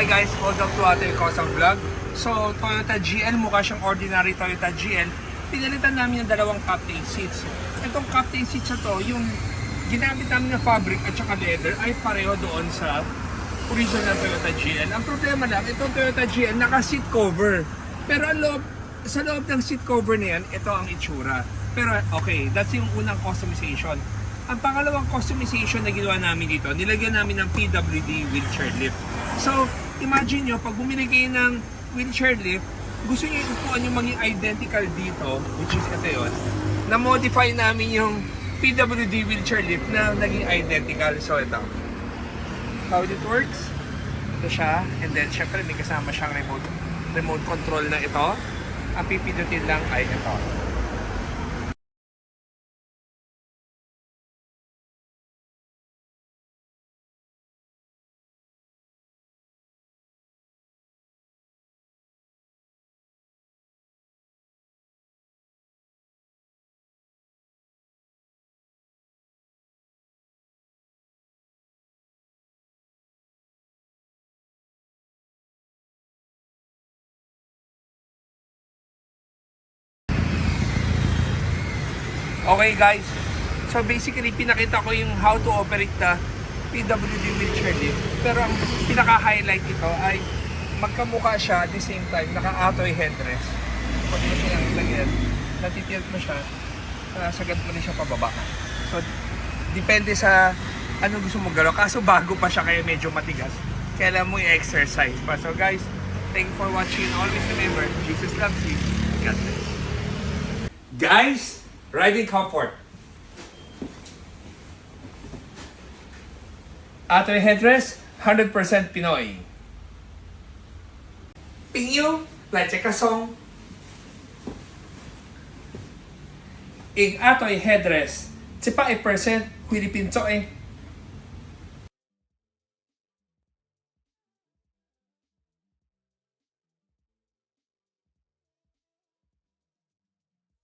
Hi guys, welcome to ating Kosang Vlog. So, Toyota GL, mukha siyang ordinary Toyota GL. Pinalitan namin yung dalawang captain seats. Itong captain seats na to, yung ginamit namin na fabric at saka leather ay pareho doon sa original Toyota GL. Ang problema lang, itong Toyota GL naka-seat cover. Pero sa loob ng seat cover na yan, ito ang itsura. Pero okay, that's yung unang customization. Ang pangalawang customization na ginawa namin dito, nilagyan namin ng PWD wheelchair lift. So, imagine nyo, pag bumili kayo ng wheelchair lift, gusto nyo yung upuan yung maging identical dito, which is ito yun, na-modify namin yung PWD wheelchair lift na naging identical. So, ito. How it works, ito siya, and then syempre may kasama siyang remote control na ito. Ang pipindutin lang ay ito. Okay guys, so basically pinakita ko yung how to operate the PWD wheelchair lift. Pero ang pinaka-highlight ito ay magkamukha siya at the same time, naka-atoy headrest. Pag mo siya yung lagyan, natitilt mo siya, sagad mo rin siya pababa. So, depende sa ano gusto mo galaw. Kaso bago pa siya kaya medyo matigas. Kailangan mo i-exercise pa. So guys, thank you for watching. Always remember, Jesus loves you. God bless. Guys, riding comfort. Atoy headrest, 100% Pinoy. Pinyo, leche kasong. Ing atoy headrest, 100% Philippine Choy.